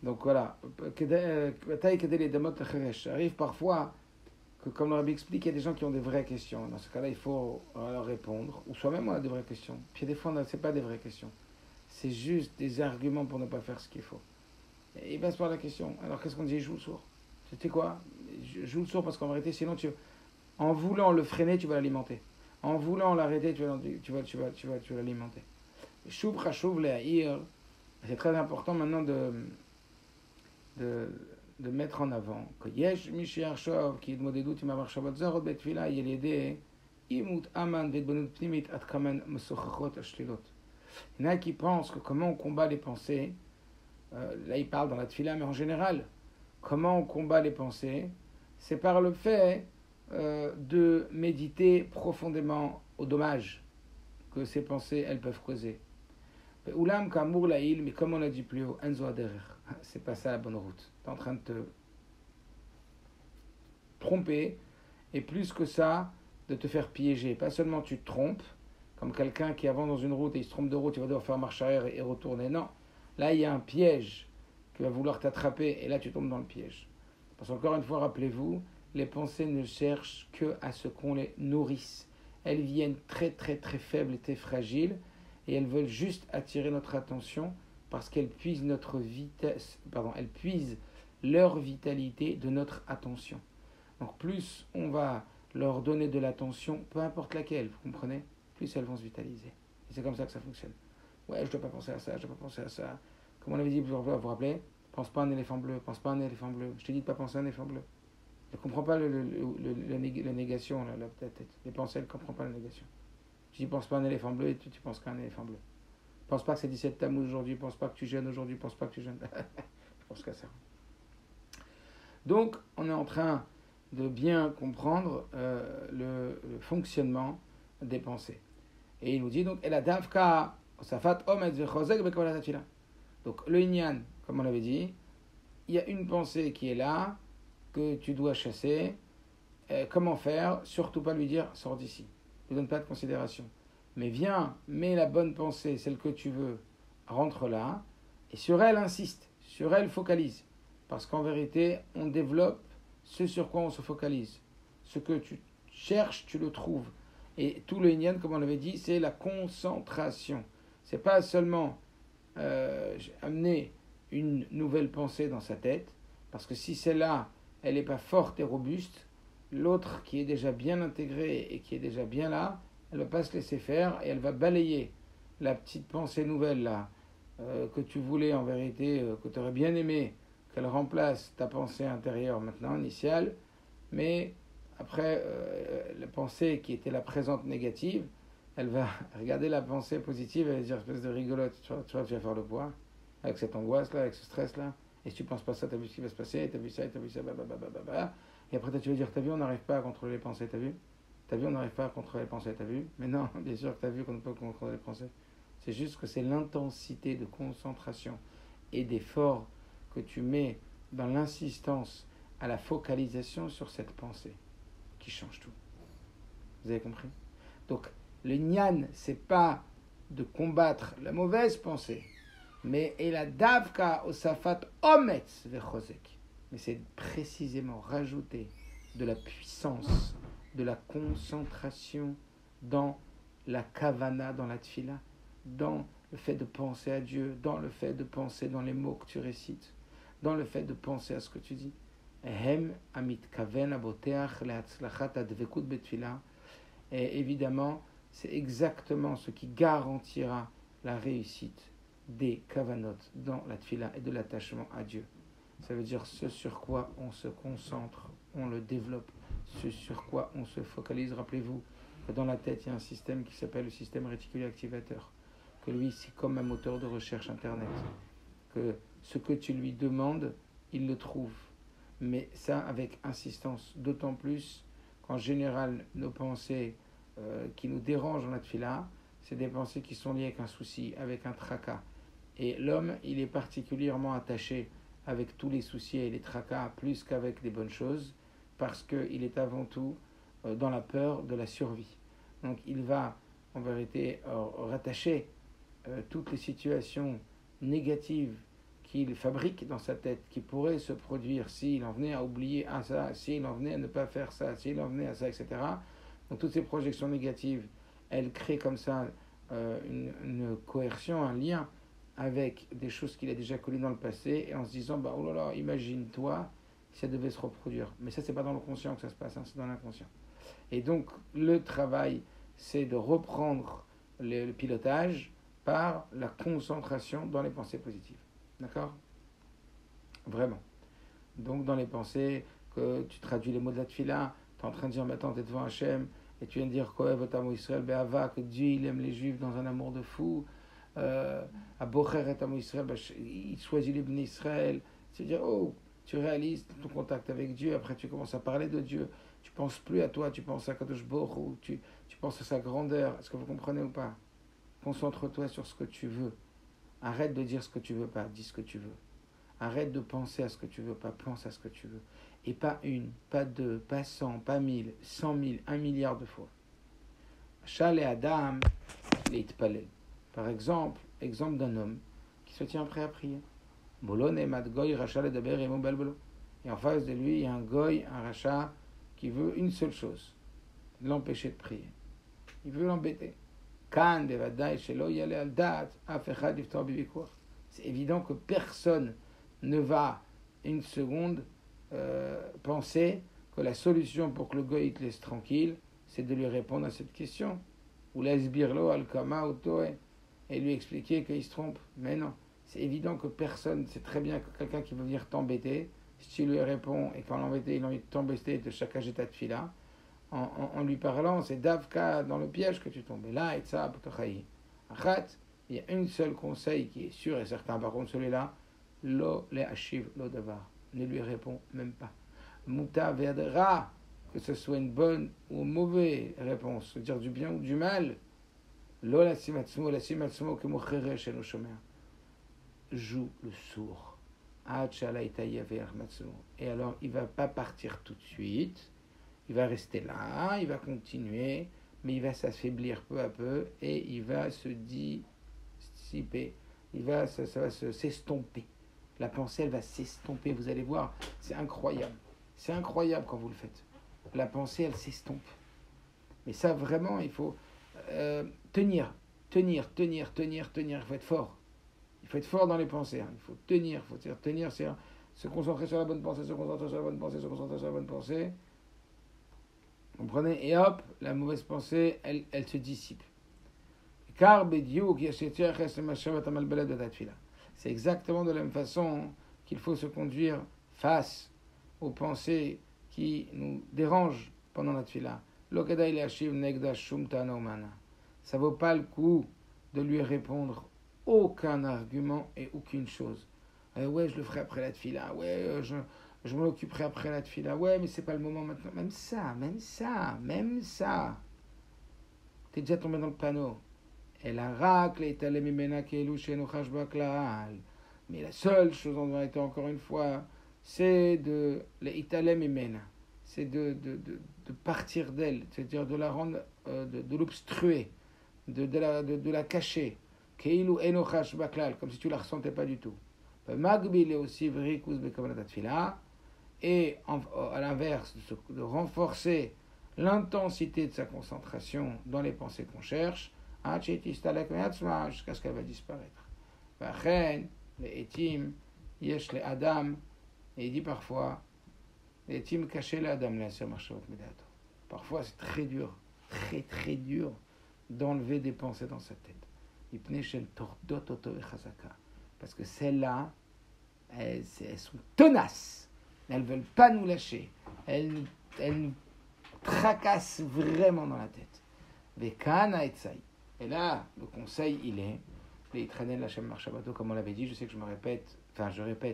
Donc voilà, arrive parfois que, comme le Rabbi explique, il y a des gens qui ont des vraies questions. Dans ce cas-là, il faut leur répondre. Ou soi-même, on a des vraies questions. Puis des fois, ce n'est pas des vraies questions. C'est juste des arguments pour ne pas faire ce qu'il faut. Et il passe par la question. Alors qu'est-ce qu'on dit? Joue le sourd. C'était quoi? Joue le sourd parce qu'en vérité, sinon, en voulant le freiner, tu vas l'alimenter. En voulant l'arrêter, tu vas l'alimenter. Chouv chachouv le'ahir. C'est très important maintenant de, de mettre en avant que yesh mishi arshov qui idmodedut im amachshavot zarot betfila yelideh imut aman vedbonut pnimit at kamen mesochachot ashlilot. Il y en a qui pensent que comment on combat les pensées, là il parle dans la tfila, mais en général, comment on combat les pensées, c'est par le fait de méditer profondément au dommage que ces pensées elles peuvent causer. Oulam kamour laïl, mais comme on a dit plus haut, enzo aderer, c'est pas ça la bonne route. Tu es en train de te tromper, et plus que ça, de te faire piéger. Pas seulement tu te trompes, comme quelqu'un qui avance dans une route et il se trompe de route, il va devoir faire marche arrière et retourner. Non, là il y a un piège qui va vouloir t'attraper, et là tu tombes dans le piège. Parce qu'encore une fois, rappelez-vous, les pensées ne cherchent que à ce qu'on les nourrisse. Elles viennent très très très faibles et très fragiles, et elles veulent juste attirer notre attention parce qu'elles puisent elles puisent leur vitalité de notre attention. Donc plus on va leur donner de l'attention, peu importe laquelle, vous comprenez, plus elles vont se vitaliser. Et c'est comme ça que ça fonctionne. Ouais, je ne dois pas penser à ça, je ne dois pas penser à ça. Comme on avait dit plusieurs fois, vous vous rappelez, pense pas à un éléphant bleu, pense pas à un éléphant bleu. Je t'ai dit de ne pas penser à un éléphant bleu. Elle ne comprend pas la négation, la tête. Les pensées, elle ne comprend pas la négation. Tu dis pense pas à un éléphant bleu et tu penses qu'à un éléphant bleu. Pense pas que c'est 17 Tammuz aujourd'hui, pense pas que tu jeûnes aujourd'hui, pense pas que tu jeûnes. Je pense qu'à ça. Donc, on est en train de bien comprendre le fonctionnement des pensées. Et il nous dit donc, donc le Inyan, comme on l'avait dit, il y a une pensée qui est là, que tu dois chasser. Comment faire? Surtout pas lui dire, sors d'ici. Ne donne pas de considération. Mais viens, mets la bonne pensée, celle que tu veux, rentre là, et sur elle insiste, sur elle focalise. Parce qu'en vérité, on développe ce sur quoi on se focalise. Ce que tu cherches, tu le trouves. Et tout le Inyan, comme on l'avait dit, c'est la concentration. C'est pas seulement amener une nouvelle pensée dans sa tête, parce que si celle-là, elle n'est pas forte et robuste, l'autre qui est déjà bien intégrée et qui est déjà bien là, elle ne va pas se laisser faire et elle va balayer la petite pensée nouvelle là, que tu voulais en vérité, que tu aurais bien aimé qu'elle remplace ta pensée intérieure maintenant, initiale, mais après, la pensée qui était la présente négative, elle va regarder la pensée positive et va dire espèce de rigolote, tu vas faire le poids avec cette angoisse là, avec ce stress là, et si tu penses pas ça, t'as vu ce qui va se passer, t'as vu ça, blablabla. Et après tu vas dire, t'as vu, on n'arrive pas à contrôler les pensées, t'as vu? T'as vu, on n'arrive pas à contrôler les pensées, t'as vu? Mais non, bien sûr que t'as vu qu'on ne peut pas contrôler les pensées. C'est juste que c'est l'intensité de concentration et d'effort que tu mets dans l'insistance à la focalisation sur cette pensée qui change tout. Vous avez compris? Donc, le Nyan, c'est pas de combattre la mauvaise pensée, mais et la davka osafat ometz vechosek. Mais c'est précisément rajouter de la puissance, de la concentration dans la kavana, dans la tfila, dans le fait de penser à Dieu, dans le fait de penser dans les mots que tu récites, dans le fait de penser à ce que tu dis. Hem amit kaven aboteach lehatzlachat advekut betfila. Et évidemment, c'est exactement ce qui garantira la réussite des kavanot dans la tfila et de l'attachement à Dieu. Ça veut dire ce sur quoi on se concentre, on le développe, ce sur quoi on se focalise. Rappelez-vous que dans la tête, il y a un système qui s'appelle le système réticulé activateur, que lui, c'est comme un moteur de recherche Internet, que ce que tu lui demandes, il le trouve. Mais ça avec insistance, d'autant plus qu'en général, nos pensées qui nous dérangent dans la tfila, c'est des pensées qui sont liées avec un souci, avec un tracas. Et l'homme, il est particulièrement attaché avec tous les soucis et les tracas, plus qu'avec des bonnes choses, parce qu'il est avant tout dans la peur de la survie. Donc il va, en vérité, rattacher toutes les situations négatives qu'il fabrique dans sa tête, qui pourrait se produire s'il en venait à oublier ça, s'il en venait à ne pas faire ça, s'il en venait à ça, etc. Donc toutes ces projections négatives, elles créent comme ça une coercion, un lien avec des choses qu'il a déjà connues dans le passé, et en se disant, bah, oh là là, imagine-toi si ça devait se reproduire. Mais ça, c'est pas dans le conscient que ça se passe, hein, c'est dans l'inconscient. Et donc, le travail, c'est de reprendre le pilotage par la concentration dans les pensées positives. D'accord? Vraiment. Donc, dans les pensées, que tu traduis les mots de la tfila, tu es en train de dire, maintenant, tu es devant Hachem, et tu viens de dire, Kohev Otamo Israël Be'ava, que Dieu, il aime les Juifs dans un amour de fou. À Bocher Otamo Israël, il choisit les Bnei Israël. C'est-à-dire, oh, tu réalises ton contact avec Dieu, après tu commences à parler de Dieu. Tu penses plus à toi, tu penses à Kadosh Baruch Hu, tu penses à sa grandeur. Est-ce que vous comprenez ou pas? Concentre-toi sur ce que tu veux. Arrête de dire ce que tu veux pas, dis ce que tu veux. Arrête de penser à ce que tu veux pas, pense à ce que tu veux. Et pas une, pas deux, pas 100, pas 1000, 100 000, 1 milliard de fois. Shal et Adam, les Itpalel. Par exemple, exemple d'un homme qui se tient prêt à prier. Bolon et Mad Goy, Rachal et Daber et Mobel. Et en face de lui, il y a un Goy, un Racha, qui veut une seule chose, l'empêcher de prier. Il veut l'embêter. C'est évident que personne ne va une seconde penser que la solution pour que le Goy te laisse tranquille, c'est de lui répondre à cette question. Ou l'esbirlo al-kama otoe, et lui expliquer qu'il se trompe. Mais non, c'est évident que personne, c'est très bien que quelqu'un qui veut venir t'embêter, si tu lui réponds et qu'en l'embêter, il a envie de t'embêter de chaque agita de fila, en lui parlant, c'est Davka dans le piège que tu tombes. Et là, il y a un seul conseil qui est sûr et certain, par contre celui-là, lo le hashiv lo davar. Ne lui réponds même pas. Muta verdra, que ce soit une bonne ou une mauvaise réponse, dire du bien ou du mal, lo la simatsumo que mochere chez nos chemins. Joue le sourd. Et alors, il ne va pas partir tout de suite. Il va rester là, il va continuer, mais il va s'affaiblir peu à peu et il va se dissiper. Ça va s'estomper. La pensée, elle va s'estomper. Vous allez voir, c'est incroyable. C'est incroyable quand vous le faites. La pensée, elle s'estompe. Mais ça, vraiment, il faut tenir. Il faut être fort. Il faut être fort dans les pensées. Hein. Il faut tenir. C'est se concentrer sur la bonne pensée, se concentrer sur la bonne pensée, se concentrer sur la bonne pensée. Vous comprenez? Et hop, la mauvaise pensée, elle se dissipe. C'est exactement de la même façon qu'il faut se conduire face aux pensées qui nous dérangent pendant la tfila. Ça vaut pas le coup de lui répondre aucun argument et aucune chose. Ouais, je le ferai après la tfila. Ouais, je m'en occuperai après la tfila. Ouais, mais c'est pas le moment maintenant. Même ça. T'es déjà tombé dans le panneau. Mais la seule chose en vérité, encore une fois, c'est de c'est de partir d'elle, c'est-à-dire de la rendre, de l'obstruer, de la cacher. Comme si tu la ressentais pas du tout. Et à l'inverse, de renforcer l'intensité de sa concentration dans les pensées qu'on cherche, jusqu'à ce qu'elle va disparaître. Les etim, yesh les adam, et il dit parfois, les etim cachés les adam, parfois c'est très dur d'enlever des pensées dans sa tête. Parce que celles-là, elles sont tenaces. Elles ne veulent pas nous lâcher. Elles nous tracassent vraiment dans la tête. Et là, le conseil, il est les Itranel Hashem Marshabato, comme on l'avait dit. Je sais que je répète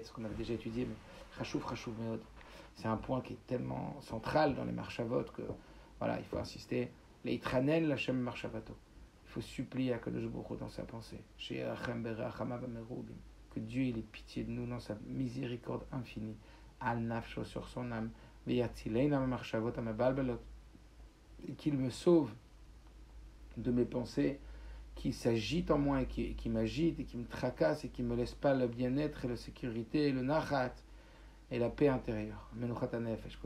ce qu'on avait déjà étudié, mais Chashuv Meod. C'est un point qui est tellement central dans les Marshavot que, voilà, il faut insister. Les Itranel Hashem Marshabato. Il faut supplier à Kadosh Baruch Hu dans sa pensée. Que Dieu il ait pitié de nous dans sa miséricorde infinie. Al nafsho sur son âme. Et qu'il me sauve de mes pensées qui s'agite en moi et qui m'agite et qui me tracasse et qui ne me laisse pas le bien-être et la sécurité, et le nachat et la paix intérieure. Menuchat hanefesh.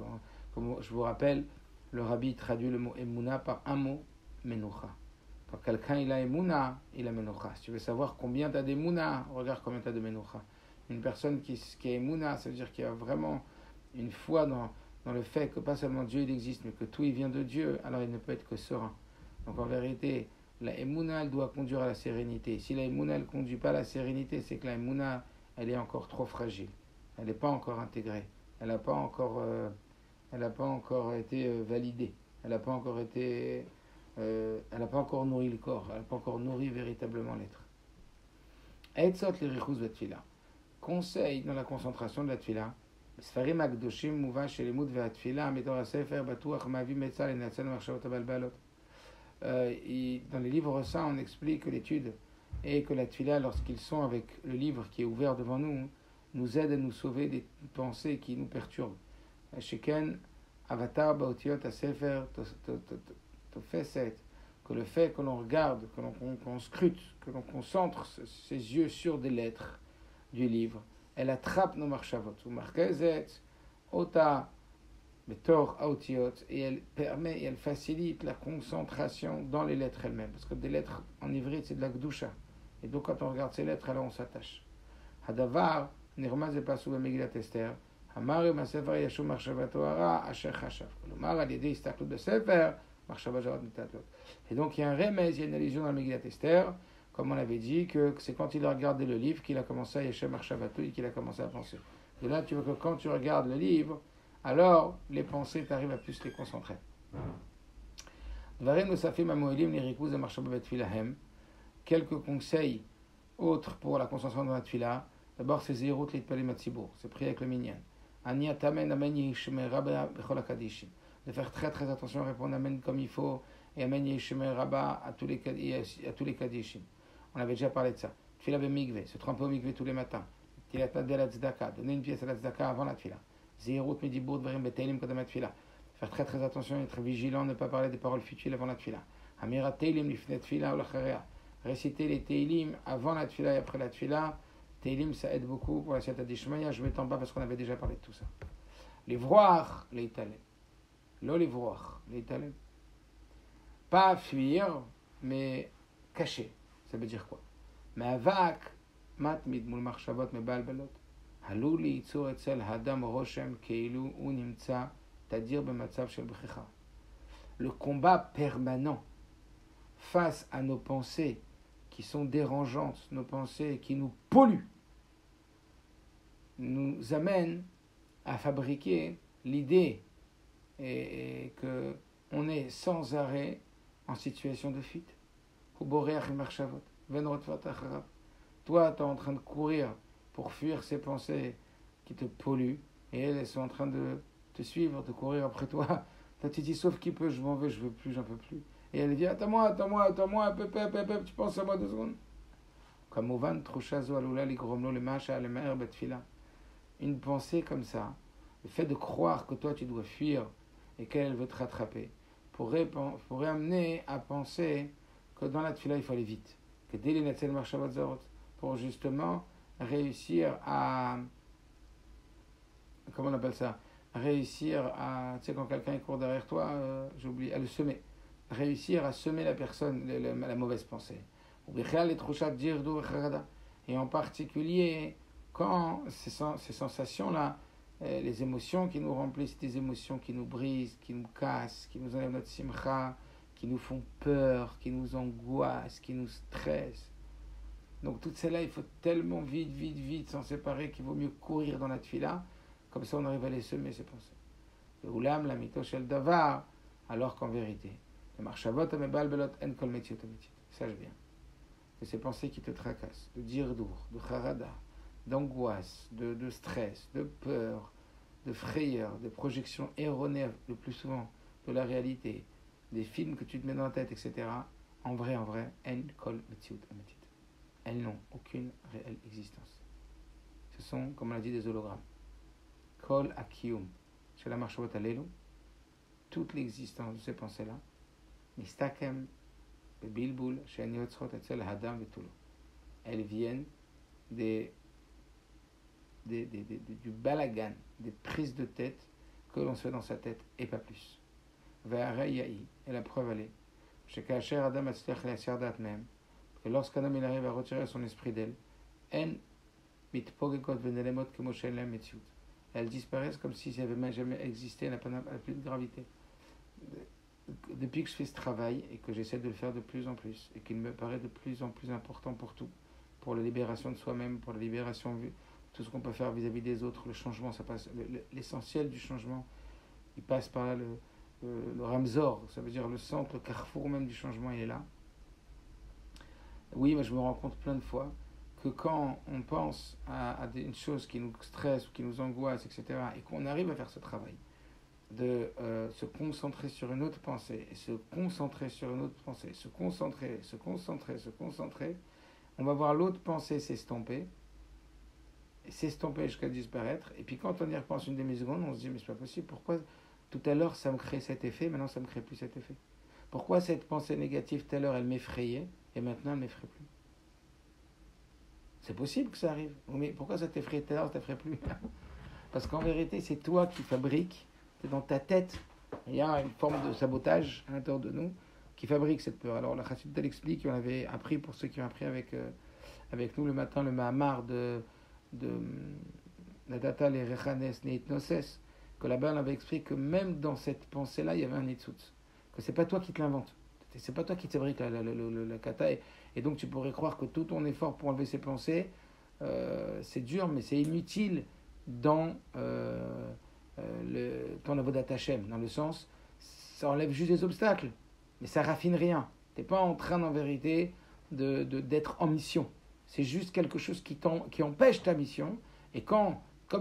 Comme je vous rappelle, le rabbi traduit le mot emuna par un mot, menucha. Quand quelqu'un il a emuna, il a menucha. Si tu veux savoir combien tu as d'emuna, regarde combien tu as de menucha. Une personne qui a emuna, ça veut dire qu'il y a vraiment une foi dans le fait que pas seulement Dieu il existe, mais que tout il vient de Dieu, alors il ne peut être que serein. Donc en vérité, la emuna elle doit conduire à la sérénité. Si la emuna elle ne conduit pas à la sérénité, c'est que la emuna elle est encore trop fragile. Elle n'est pas encore intégrée. Elle n'a pas encore été validée. Elle n'a pas encore été elle n'a pas encore nourri le corps, elle n'a pas encore nourri véritablement l'être. Eitzot l'irichus vatfila. Conseil dans la concentration de la tfila. Sfarim akdoshim mouva shelimut ve'atfila metor sefer batuach mavi metzal enatzel marchavot abalbalot. Dans les livres saints, on explique que l'étude et que la tfila, lorsqu'ils sont avec le livre qui est ouvert devant nous, nous aide à nous sauver des pensées qui nous perturbent. Sheken avatar baotiot asefer tofeset, que le fait que l'on regarde, qu'on scrute, que l'on concentre ses yeux sur des lettres du livre, elle attrape nos marchavot, ou markezet, ota, betor aotiot, et elle permet et elle facilite la concentration dans les lettres elles-mêmes, parce que des lettres en ivrite c'est de la gdusha, et donc quand on regarde ces lettres, alors on s'attache. Hadavar nirmaz epasou b'Megillat Esther, hamar b'sefer yashu marshavato hara asher chashav, k'lomar al yedei istaklut b'sefer marshava jarat mitatlot. Et donc il y a un remède, il y a une allusion dans la Megillat Esther, comme on l'avait dit, que c'est quand il a regardé le livre qu'il a commencé à yeshem marshavato et qu'il a commencé à penser. Et là tu vois que quand tu regardes le livre, alors les pensées t'arrivent à plus les concentrer. Dvarim nosafim hamoelim lirikuz marshava betfilahem. Quelques conseils autres pour la concentration dans la tfila. D'abord, c'est Zérout Litpalim Atzibour, c'est prier avec le minyan. Ani Atamen Amen Yishmer Rabba Bechol HaKadishim. De faire très très attention à répondre Amen comme il faut et Amen Yishmer Rabba à tous les Kadishim. On avait déjà parlé de ça. Tfila Bemigve, se tremper au Migve tous les matins. Tilat Nadel Atzdaka, donner une pièce à la Tzedaka avant la tfila. Zérout Medibour Dvarim Beteilim Kodam Tfila. Faire très très attention, être vigilant, ne pas parler des paroles futiles avant la tfila. Amirat Teilim Lifnet Tfila ou l'Acharea. Réciter les Teilim avant la tfila et après la tfila. Teilim, ça aide beaucoup pour la Siyata Dishmaya. Je ne m'étends pas parce qu'on avait déjà parlé de tout ça. Les vroach, les talem. Lo les vroach, les talem. Pas fuir, mais cacher. Ça veut dire quoi? Mais avak, matmid, moul marchavot, me balbalot. Halou li yitzur etzel hadam roshem keilu unimtsa tadir bematzav shel b'chicha. Le combat permanent face à nos pensées qui sont dérangeantes, nos pensées qui nous polluent, nous amènent à fabriquer l'idée et que on est sans arrêt en situation de fuite. Toi, tu es en train de courir pour fuir ces pensées qui te polluent et elles sont en train de te suivre, de courir après toi. Toi, tu dis, sauf qui peut, je m'en vais, je veux plus, j'en peux plus. Et elle dit, attends-moi, tu penses à moi 2 secondes. Une pensée comme ça, le fait de croire que toi tu dois fuir et qu'elle veut te rattraper, pourrait amener à penser que dans la tfila il faut aller vite. Que dès les Netzel Marchavot Zarot, pour justement réussir à. Comment on appelle ça? Réussir à. Tu sais, quand quelqu'un court derrière toi, j'oublie, à le semer. Réussir à semer la personne, la mauvaise pensée. Et en particulier, quand ces sensations-là, les émotions qui nous remplissent, des émotions qui nous brisent, qui nous cassent, qui nous enlèvent notre simcha, qui nous font peur, qui nous angoissent, qui nous stressent. Donc toutes celles-là, il faut tellement vite s'en séparer qu'il vaut mieux courir dans la tfila, comme ça on arrive à les semer, ces pensées. Le oulam, la mito shel davar, alors qu'en vérité, le marchavot amebal belot en kol metiot ametit. Sache bien que ces pensées qui te tracassent, de dirdour, de charada, d'angoisse, de stress, de peur, de frayeur, de projections erronées le plus souvent de la réalité, des films que tu te mets dans la tête, etc. En vrai, en kol metziut ametit. Elles n'ont aucune réelle existence. Ce sont, comme on l'a dit, des hologrammes. Kol akiyum, chez la marchavot alelu, toute l'existence de ces pensées-là, mistakem, Bilboul, Shani Hotzrot Etzel Hadam Vetulo. Elles viennent du balagan, des prises de tête que l'on se fait dans sa tête et pas plus. Et la preuve elle est que lorsqu'un homme il arrive à retirer son esprit d'elle, elles disparaissent comme si elles n'avaient jamais existé, elles n'ont plus de gravité. Depuis que je fais ce travail et que j'essaie de le faire de plus en plus et qu'il me paraît de plus en plus important pour tout, pour la libération de soi-même, pour la libération de tout ce qu'on peut faire vis-à-vis des autres, le changement, ça passe, l'essentiel du changement, il passe par là, le Ramzor, ça veut dire le centre, le carrefour même du changement, il est là. Oui, moi je me rends compte plein de fois que quand on pense à une chose qui nous stresse ou qui nous angoisse, etc., et qu'on arrive à faire ce travail, de se concentrer sur une autre pensée, et se concentrer sur une autre pensée, se concentrer, on va voir l'autre pensée s'estomper jusqu'à disparaître, et puis quand on y repense une demi-seconde, on se dit mais c'est pas possible, pourquoi tout à l'heure ça me crée cet effet, maintenant ça me crée plus cet effet? Pourquoi cette pensée négative tout à l'heure elle m'effrayait, et maintenant elle m'effraie plus? C'est possible que ça arrive, mais pourquoi ça t'effraie tout à l'heure, ça t'effraie plus? Parce qu'en vérité c'est toi qui fabriques, c'est dans ta tête, il y a une forme de sabotage à l'intérieur de nous qui fabrique cette peur. Alors la Chassidut elle explique, on avait appris, pour ceux qui ont appris avec nous le matin, le Mahamar de la data les rechanes les hypnoses, que là-bas on avait expliqué que même dans cette pensée-là il y avait un nitzutz, que c'est pas toi qui te l'invente, c'est pas toi qui te fabrique la kata, et donc tu pourrais croire que tout ton effort pour enlever ces pensées c'est dur, mais c'est inutile dans ton avodat Hashem, dans le sens ça enlève juste des obstacles, mais ça raffine rien. T'es pas en train en vérité d'être en mission. C'est juste quelque chose qui empêche ta mission. Et comme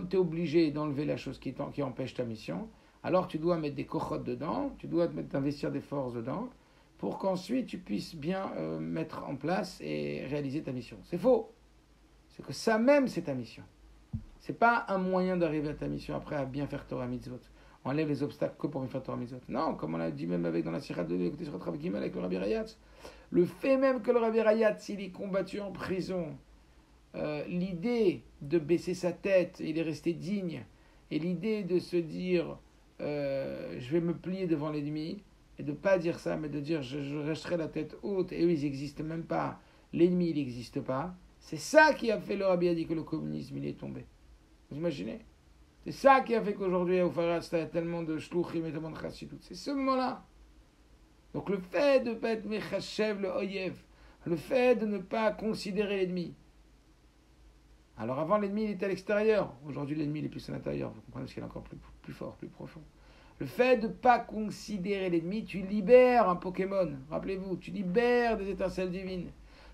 tu es obligé d'enlever la chose qui empêche ta mission, alors tu dois mettre des cochottes dedans, tu dois investir des forces dedans, pour qu'ensuite tu puisses bien mettre en place et réaliser ta mission. C'est faux. C'est que ça même, c'est ta mission. C'est pas un moyen d'arriver à ta mission après à bien faire Torah Mitzvot. On enlève les obstacles que pour bien faire Torah Mitzvot. Non, comme on l'a dit même dans la Sirah de l'écouter sur Rav Gimel avec le Rabbi Rayatz. Le fait même que le Rabbi Rayatz, il est combattu en prison, l'idée de baisser sa tête, il est resté digne, et l'idée de se dire je vais me plier devant l'ennemi, et de ne pas dire ça, mais de dire je resterai la tête haute, et eux ils n'existent même pas, l'ennemi il n'existe pas, c'est ça qui a fait, le Rabbi a dit que le communisme il est tombé. Vous imaginez? C'est ça qui a fait qu'aujourd'hui au Faraz il y a tellement de shluchim et tellement de chassidut. C'est ce moment-là. Donc le fait de ne pas être mechachev le oyev, le fait de ne pas considérer l'ennemi. Alors avant l'ennemi il était à l'extérieur, aujourd'hui l'ennemi il est plus à l'intérieur, vous comprenez, parce qu'il est encore plus fort, plus profond. Le fait de ne pas considérer l'ennemi, tu libères un Pokémon, rappelez-vous, tu libères des étincelles divines.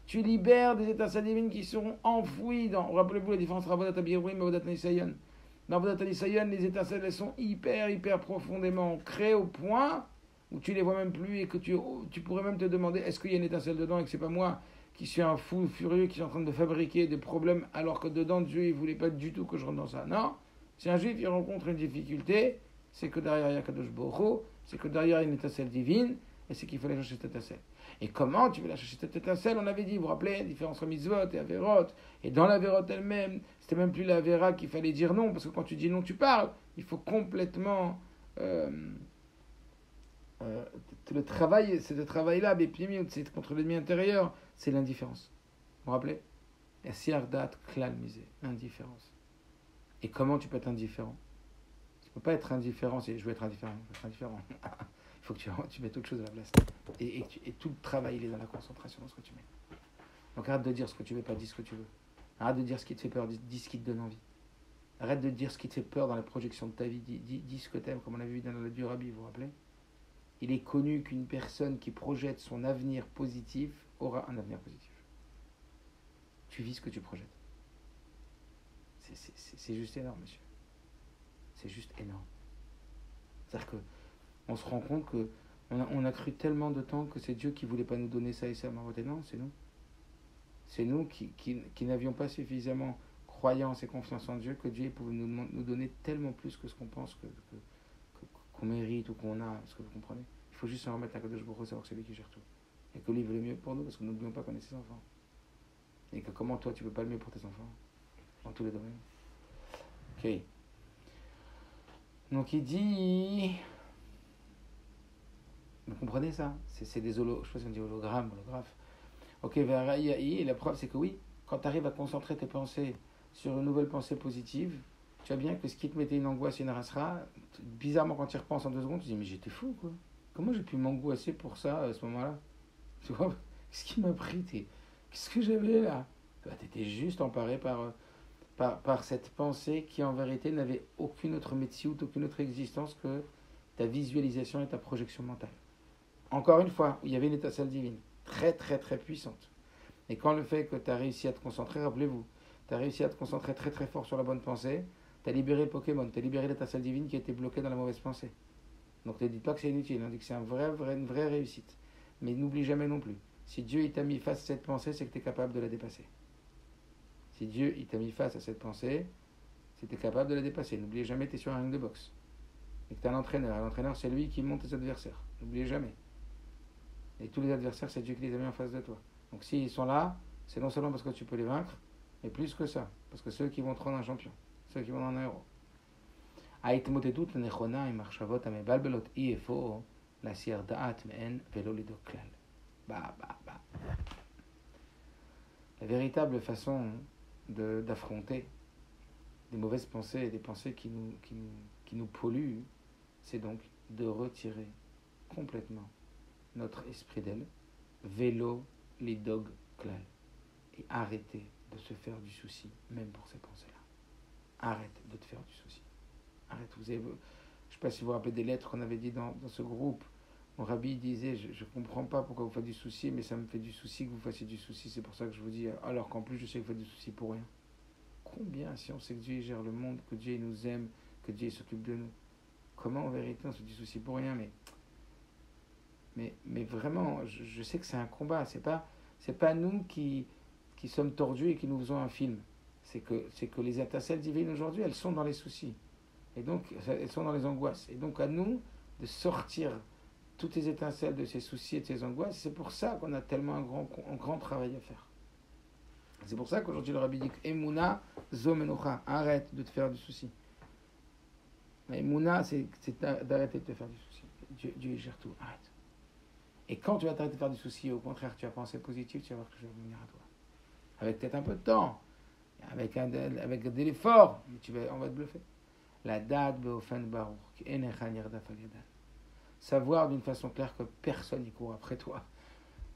Tu libères des étincelles divines qui sont enfouies dans... Rappelez-vous la différence entre Avodat Abirouim et Avodat Nisayon. Dans Avodat Nisayon, les étincelles elles sont hyper profondément ancrées au point où tu les vois même plus et que tu pourrais même te demander est-ce qu'il y a une étincelle dedans et que c'est pas moi qui suis un fou furieux qui est en train de fabriquer des problèmes alors que dedans Dieu il voulait pas du tout que je rentre dans ça. Non, si un juif il rencontre une difficulté, c'est que derrière il y a Kadosh Baruch Hu, c'est que derrière il y a une étincelle divine et c'est qu'il fallait chercher cette étincelle. Et comment tu veux la chercher cette étincelle? On avait dit, vous vous rappelez, différence entre mitzvot et averot. Et dans l'averot elle-même, c'était même plus l'avera qu'il fallait dire non, parce que quand tu dis non, tu parles. Il faut complètement... le travail, c'est le travail-là, c'est contre l'ennemi intérieur, c'est l'indifférence. Vous vous rappelez? Et siardat klal misé, l'indifférence. Et comment tu peux être indifférent? Tu ne peux pas être indifférent, c'est je veux être indifférent. Il faut que tu mettes autre chose à la place. Et tout le travail, il est dans la concentration, dans ce que tu mets. Donc arrête de dire ce que tu veux, pas dis ce que tu veux. Arrête de dire ce qui te fait peur, dis ce qui te donne envie. Arrête de dire ce qui te fait peur dans la projection de ta vie, dis ce que tu aimes, comme on avait vu dans la du Rabbi, vous vous rappelez? Il est connu qu'une personne qui projette son avenir positif aura un avenir positif. Tu vis ce que tu projettes. C'est juste énorme, monsieur. C'est juste énorme. C'est-à-dire que on se rend compte que on a cru tellement de temps que c'est Dieu qui ne voulait pas nous donner ça et ça. Non, c'est nous. C'est nous qui n'avions pas suffisamment croyance et confiance en Dieu que Dieu pouvait nous donner tellement plus que ce qu'on pense qu'on mérite ou qu'on a. Est-ce que vous comprenez? Il faut juste se remettre à Kadosh Baruch Hu, savoir que c'est lui qui gère tout. Et que lui veut le mieux pour nous, parce que n'oublions pas qu'on est ses enfants. Et que comment toi, tu ne veux pas le mieux pour tes enfants, dans tous les domaines. Ok. Donc il dit... Vous comprenez ça? C'est des je sais pas si on dit hologrammes, holographes. Ok, et la preuve c'est que oui, quand tu arrives à concentrer tes pensées sur une nouvelle pensée positive, tu vois bien que ce qui te mettait une angoisse et une rasera, bizarrement quand tu y repenses en 2 secondes, tu te dis mais j'étais fou quoi. Comment j'ai pu m'angoisser pour ça à ce moment-là? Tu vois, qu'est-ce qui m'a pris? Qu'est-ce que j'avais là? Bah, tu étais juste emparé par cette pensée qui en vérité n'avait aucune autre métier, aucune autre existence que ta visualisation et ta projection mentale. Encore une fois, il y avait une étincelle divine, très très très puissante. Et quand le fait que tu as réussi à te concentrer, rappelez-vous, tu as réussi à te concentrer très très fort sur la bonne pensée, tu as libéré le Pokémon, tu as libéré l'étincelle divine qui était bloquée dans la mauvaise pensée. Donc ne dites pas que c'est inutile, on dit que c'est une vraie réussite. Mais n'oublie jamais non plus, si Dieu il t'a mis face à cette pensée, c'est que tu es capable de la dépasser. Si Dieu il t'a mis face à cette pensée, c'est que tu es capable de la dépasser. N'oubliez jamais que tu es sur un ring de boxe. Et que tu as un entraîneur. L'entraîneur, c'est lui qui monte tes adversaires. N'oubliez jamais. Et tous les adversaires, c'est Dieu qui les a mis en face de toi. Donc s'ils sont là, c'est non seulement parce que tu peux les vaincre, mais plus que ça. Parce que ceux qui vont te rendre un champion. Ceux qui vont rendre un héros. ההתמודדות הנכונה עם מחשבות המבלבלות היא אפוא להסיר דעת מהן ולא לדאוג כלל. Bah. La véritable façon d'affronter des mauvaises pensées et des pensées qui nous polluent, c'est donc de retirer complètement notre esprit d'elle, vélo, les dogs, klal, et arrêter de se faire du souci, même pour ces pensées-là. Arrête de te faire du souci. Arrête. Je ne sais pas si vous vous rappelez des lettres qu'on avait dit dans ce groupe. Mon rabbi disait, je ne comprends pas pourquoi vous faites du souci, mais ça me fait du souci que vous fassiez du souci. C'est pour ça que je vous dis, alors qu'en plus je sais que vous faites du souci pour rien. Combien, si on sait que Dieu gère le monde, que Dieu nous aime, que Dieu s'occupe de nous, comment en vérité on se fait du souci pour rien, mais vraiment, je sais que c'est un combat. C'est pas nous qui sommes tordus et qui nous faisons un film. C'est que les étincelles divines aujourd'hui, elles sont dans les soucis. Et donc, elles sont dans les angoisses. Et donc, à nous de sortir toutes les étincelles de ces soucis et de ces angoisses. C'est pour ça qu'on a tellement un grand travail à faire. C'est pour ça qu'aujourd'hui, le rabbi dit Emouna zo menucha. Arrête de te faire du souci. Emouna, c'est d'arrêter de te faire du souci. Dieu gère tout. Arrête. Et quand tu vas t'arrêter de faire du souci, au contraire, tu vas penser positif, tu vas voir que je vais venir à toi. Avec peut-être un peu de temps, avec de l'effort, mais on va te bluffer. La date beofen baruch, savoir d'une façon claire que personne n'y court après toi.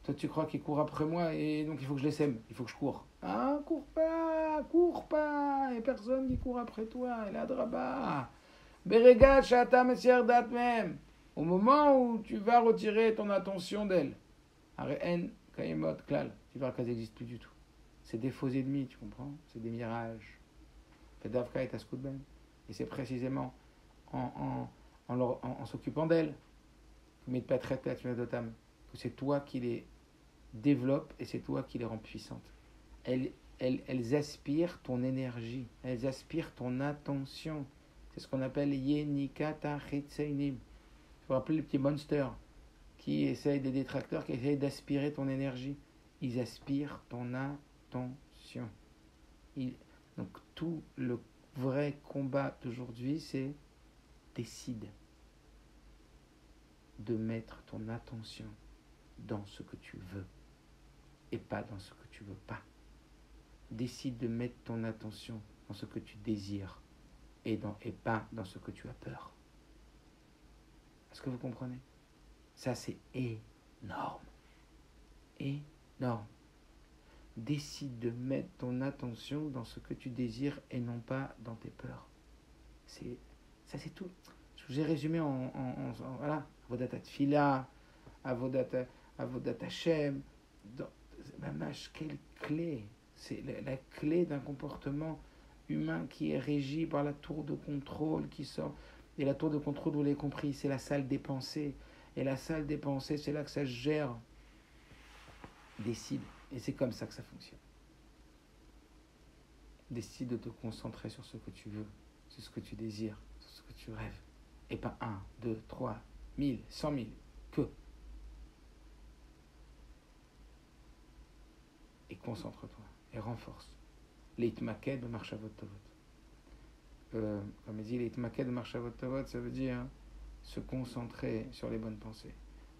Toi, tu crois qu'il court après moi et donc il faut que je les sème, il faut que je cours. Ah, cours pas, et personne n'y court après toi. Et là, draba. Berega shata mesier dat même. Au moment où tu vas retirer ton attention d'elle, Areen kayemot klal, tu verras qu'elles n'existent plus du tout. C'est des faux ennemis, tu comprends? C'est des mirages. Fedavka et Taskoudben. Et c'est précisément en s'occupant d'elles que c'est toi qui les développes et c'est toi qui les rends puissantes. Elles aspirent ton énergie, elles aspirent ton attention. C'est ce qu'on appelle Yenikata Chitseinim. Vous vous rappelez les petits monsters qui essayent, des détracteurs qui essayent d'aspirer ton énergie. Ils aspirent ton attention. Donc tout le vrai combat d'aujourd'hui, c'est décide de mettre ton attention dans ce que tu veux et pas dans ce que tu veux pas. Décide de mettre ton attention dans ce que tu désires et pas dans ce que tu as peur. Est-ce que vous comprenez? Ça, c'est énorme. Énorme. Décide de mettre ton attention dans ce que tu désires et non pas dans tes peurs. Ça, c'est tout. Je vous ai résumé en voilà. Avodat Tfila, Avodat Hashem. Mamash, quelle clé! C'est la clé d'un comportement humain qui est régi par la tour de contrôle qui sort. Et la tour de contrôle, vous l'avez compris, c'est la salle des pensées. Et la salle des pensées, c'est là que ça se gère. Décide. Et c'est comme ça que ça fonctionne. Décide de te concentrer sur ce que tu veux, sur ce que tu désires, sur ce que tu rêves. Et pas 1, 2, 3, 1000, 100 000. Que. concentre-toi et renforce. Leitmaked b'marchavot tovot. Comme il dit, leitmaked b'marchavot tovot, ça veut dire se concentrer sur les bonnes pensées.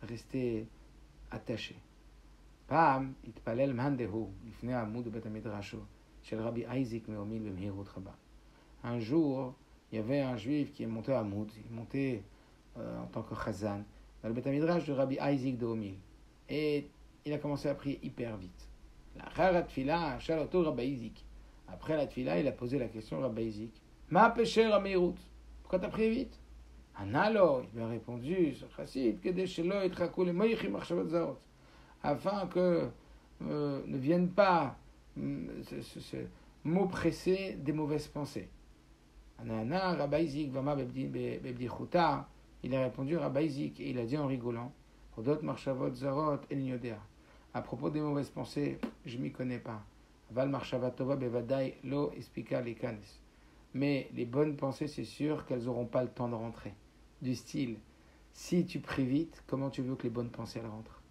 Rester attaché. פעם התפלל מאן דהוא לפני העמוד בבית המדרש של רבי אייזיק מאומיל במהירות רבה. Un jour, il y avait un juif qui est monté à Moud, il est monté en tant que chazan dans le Beth Midrash de Rabbi Isaac de Omil. Et il a commencé à prier hyper vite. Après la tfila, il a posé la question à Rabbi Isaac. Ma péché Rameirut? Pourquoi t'as prié vite? Analo, il lui a répondu, ce chassid, que des shelo et trakou les moïchim marchavat zarot. Afin que ne viennent pas m'oppresser des mauvaises pensées. Anana, Rabbi Isaac, Vama Bebdichuta, il a répondu Rabbi Isaac, et il a dit en rigolant, Rodot Marchavot Zarot El Niodea. À propos des mauvaises pensées, je m'y connais pas. Val Marchavat Tova Bevadai Lo Espika Lekanes. Mais les bonnes pensées, c'est sûr qu'elles n'auront pas le temps de rentrer. Du style, si tu pries vite, comment tu veux que les bonnes pensées elles rentrent?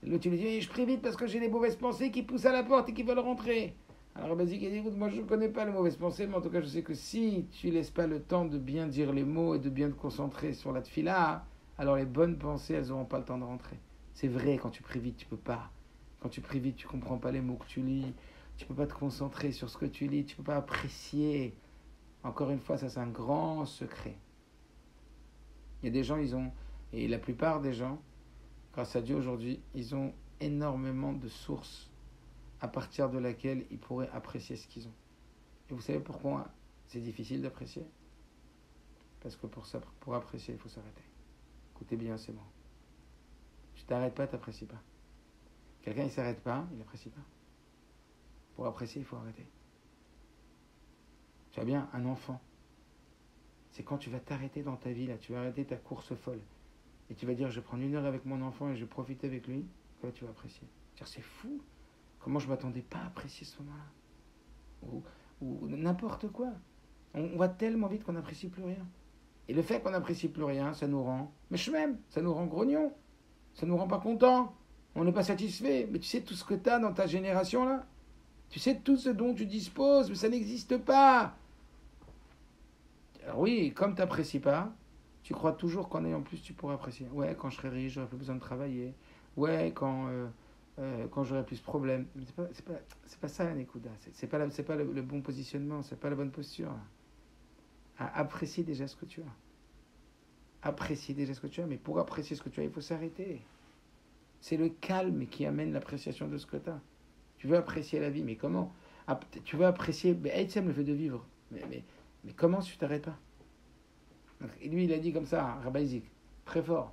L'autre, tu lui dis, je prie vite parce que j'ai des mauvaises pensées qui poussent à la porte et qui veulent rentrer. Alors Rabbi Isaac a dit, écoute, moi je ne connais pas les mauvaises pensées, mais en tout cas je sais que si tu ne laisses pas le temps de bien dire les mots et de bien te concentrer sur la tfila, alors les bonnes pensées, elles n'auront pas le temps de rentrer. C'est vrai, quand tu pries vite, tu ne peux pas. Quand tu pries vite, tu ne comprends pas les mots que tu lis, tu ne peux pas te concentrer sur ce que tu lis, tu ne peux pas apprécier. Encore une fois, ça c'est un grand secret. Il y a des gens, et la plupart des gens, grâce à Dieu aujourd'hui, ils ont énormément de sources à partir de laquelle ils pourraient apprécier ce qu'ils ont. Et vous savez pourquoi c'est difficile d'apprécier? Parce que pour apprécier, il faut s'arrêter. Écoutez bien ces mots. Tu t'arrêtes pas, tu n'apprécies pas. Quelqu'un, il ne s'arrête pas, il n'apprécie pas. Pour apprécier, il faut arrêter. Tu vois bien, un enfant, c'est quand tu vas t'arrêter dans ta vie, là, tu vas arrêter ta course folle. Et tu vas dire, je vais prendre 1 heure avec mon enfant et je vais profiter avec lui. Que là, tu vas apprécier. Dire, c'est fou. Comment je ne m'attendais pas à apprécier ce moment-là? Ou n'importe quoi. On va tellement vite qu'on n'apprécie plus rien. Et le fait qu'on n'apprécie plus rien, ça nous rend... Mais même, ça nous rend grognons. Ça nous rend pas contents. On n'est pas satisfait. Mais tu sais tout ce que tu as dans ta génération, là? Tu sais tout ce dont tu disposes, mais ça n'existe pas. Alors oui, comme tu n'apprécies pas, tu crois toujours qu'en ayant plus, tu pourras apprécier. Ouais, quand je serai riche, j'aurai plus besoin de travailler. Ouais, quand j'aurai plus de problèmes. Mais c'est pas ça, Nekuda. C'est pas le bon positionnement, c'est pas la bonne posture. Apprécier déjà ce que tu as. Apprécier déjà ce que tu as. Mais pour apprécier ce que tu as, il faut s'arrêter. C'est le calme qui amène l'appréciation de ce que tu as. Tu veux apprécier la vie, mais comment? Tu veux apprécier Haïtsem, le fait de vivre. Mais comment si tu t'arrêtes pas? Et lui, il a dit comme ça, Rabbi Isaac, très fort.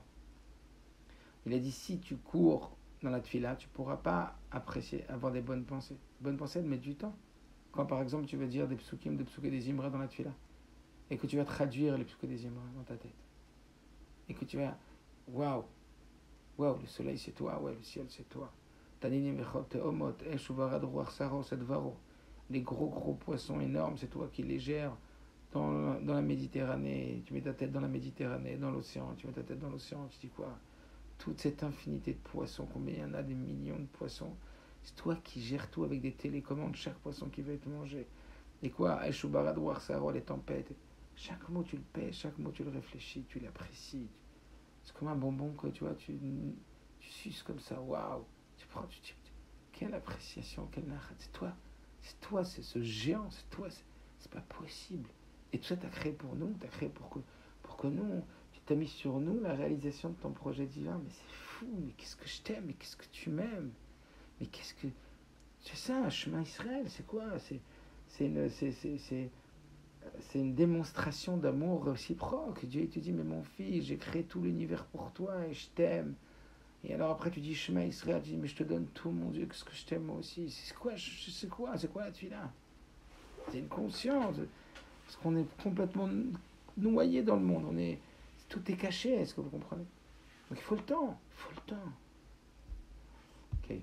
Il a dit, si tu cours dans la tfila, tu ne pourras pas apprécier, avoir des bonnes pensées. Les bonnes pensées, elles mettent du temps. Quand, par exemple, tu vas dire des psukim, des imra dans la tfila, et que tu vas traduire les psukim des imra dans ta tête, et que tu vas, waouh, le soleil c'est toi, ouais, le ciel c'est toi. Les gros poissons énormes, c'est toi qui les gères. Dans la Méditerranée, tu mets ta tête dans la Méditerranée, dans l'océan, tu mets ta tête dans l'océan, tu dis quoi? Toute cette infinité de poissons, combien il y en a, des millions de poissons, c'est toi qui gères tout avec des télécommandes, chaque poisson qui veut être mangé. Et quoi? Les tempêtes. Chaque mot tu le pèses, chaque mot tu le réfléchis, tu l'apprécies. C'est comme un bonbon que tu vois, tu suces comme ça, waouh! Tu prends, quelle appréciation, quelle narration. C'est toi, c'est ce géant, c'est toi, c'est pas possible. Et tout ça, tu as créé pour nous, tu as créé pour que nous, tu t'as mis sur nous la réalisation de ton projet divin. Mais c'est fou, mais qu'est-ce que je t'aime, mais qu'est-ce que tu m'aimes, mais qu'est-ce que... C'est ça, un chemin Israël, c'est quoi? C'est une démonstration d'amour réciproque. Dieu te dit, mais mon fils, j'ai créé tout l'univers pour toi et je t'aime. Et alors après tu dis, chemin Israël, tu dis, mais je te donne tout, mon Dieu, qu'est-ce que je t'aime moi aussi. C'est quoi la tuila? C'est une conscience. Parce qu'on est complètement noyé dans le monde. Tout est caché, est-ce que vous comprenez? Donc il faut le temps. Ok.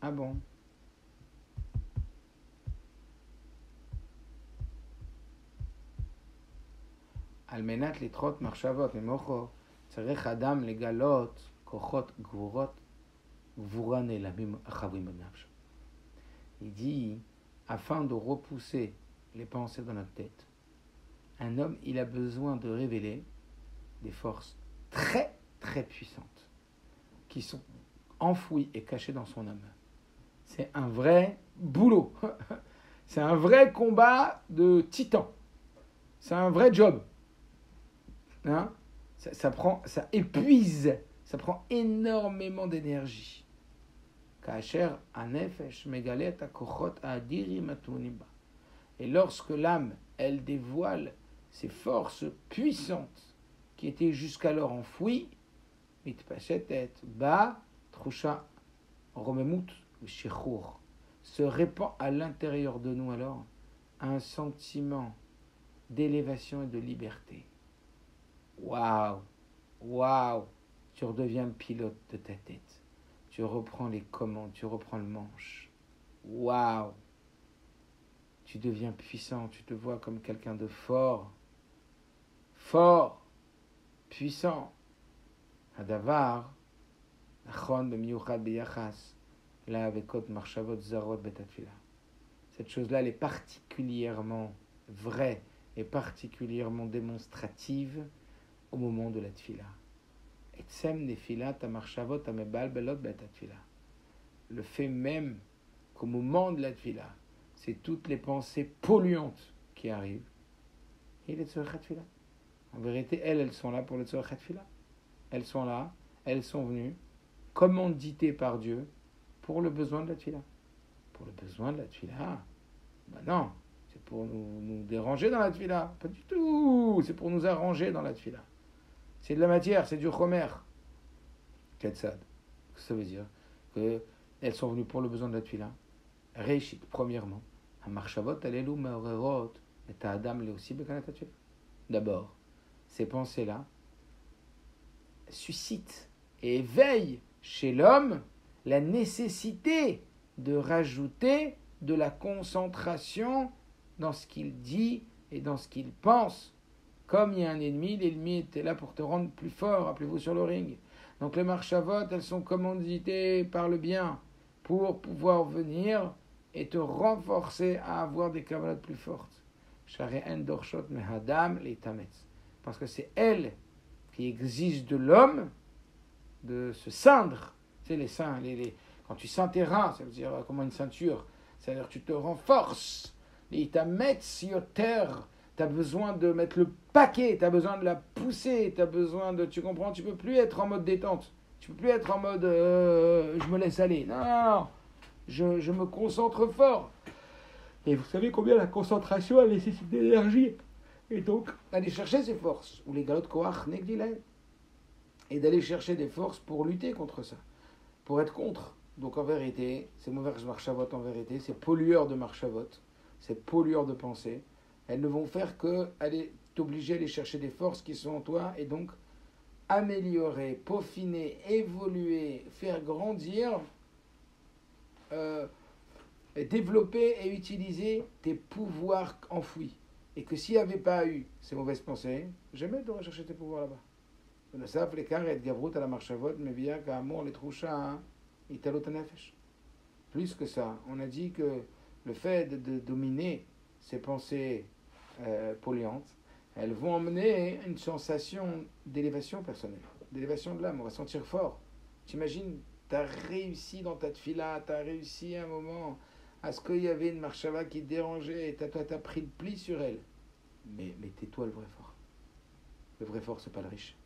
Ah bon? על מנת לדחות מחשבות ממוחו, צריך אדם לגלות Il dit, afin de repousser les pensées dans notre tête, un homme, il a besoin de révéler des forces très, très puissantes qui sont enfouies et cachées dans son âme. C'est un vrai boulot. C'est un vrai combat de titan. C'est un vrai job. Hein? Ça épuise, ça prend énormément d'énergie. Et lorsque l'âme, elle dévoile ces forces puissantes qui étaient jusqu'alors enfouies, se répand à l'intérieur de nous alors un sentiment d'élévation et de liberté. Waouh, waouh, tu redeviens le pilote de ta tête. Tu reprends les commandes, tu reprends le manche. Waouh, tu deviens puissant, tu te vois comme quelqu'un de fort, puissant. Hadavar, nachon b'miyuchad b'yachas, la avekot marchavot zarot betatfila. Cette chose-là, elle est particulièrement vraie et particulièrement démonstrative au moment de la tfila. Etsem nefilat amarchavot amebal belot betatfila. Le fait même qu'au moment de la tfila, c'est toutes les pensées polluantes qui arrivent. Et les tzorech tfila. En vérité, elles sont là pour les tzorech tfila. Elles sont là, elles sont venues, commanditées par Dieu pour le besoin de la tfila. Pour le besoin de la tfila, ben non, c'est pour nous déranger dans la tfila. Pas du tout, c'est pour nous arranger dans la tfila. C'est de la matière, c'est du chomer. Ketzad. Ça veut dire qu'elles sont venues pour le besoin de la tfila. Réchit, premièrement. Amarchavot alelu meorerot et adam le aussi bekanat tfila. D'abord, ces pensées-là suscitent et éveillent chez l'homme la nécessité de rajouter de la concentration dans ce qu'il dit et dans ce qu'il pense. Comme il y a un ennemi, l'ennemi était là pour te rendre plus fort, rappelez-vous sur le ring. Donc les marchavot, elles sont commanditées par le bien pour pouvoir venir et te renforcer à avoir des cavalettes plus fortes. Parce que c'est elles qui exigent de l'homme de se ceindre. Tu sais, les seins, quand tu ceins tes reins, ça veut dire comme une ceinture, c'est-à-dire que tu te renforces. Les tametz yoter, tu as besoin de mettre le paquet, tu as besoin de la pousser, tu as besoin de... Tu comprends, tu ne peux plus être en mode détente. Tu ne peux plus être en mode je me laisse aller. Non. Je me concentre fort. Et vous savez combien la concentration elle nécessite d'énergie. Et donc, aller chercher ces forces, ou les galot koach negdilaï, et d'aller chercher des forces pour lutter contre ça, pour être contre. Donc en vérité, ces mauvaises marchavot, en vérité, ces pollueurs de marchavot, ces pollueurs de pensée, elles ne vont faire que t'obliger à aller chercher des forces qui sont en toi, et donc améliorer, peaufiner, évoluer, faire grandir, développer et utiliser tes pouvoirs enfouis. Et que s'il n'y avait pas eu ces mauvaises pensées, jamais tu aurais cherché tes pouvoirs là-bas. בנוסף לכך, ההתגברות על המחשבות מביאה כאמור לתחושה התעלות הנפש. Plus que ça, on a dit que le fait de dominer ces pensées polluantes, elles vont emmener une sensation d'élévation personnelle, d'élévation de l'âme. On va sentir fort. T'imagines, tu as réussi dans ta tfila, tu as réussi à un moment à ce qu'il y avait une marshava qui te dérangeait et toi tu as pris le pli sur elle. Mais tais-toi le vrai fort. Le vrai fort, c'est pas le riche.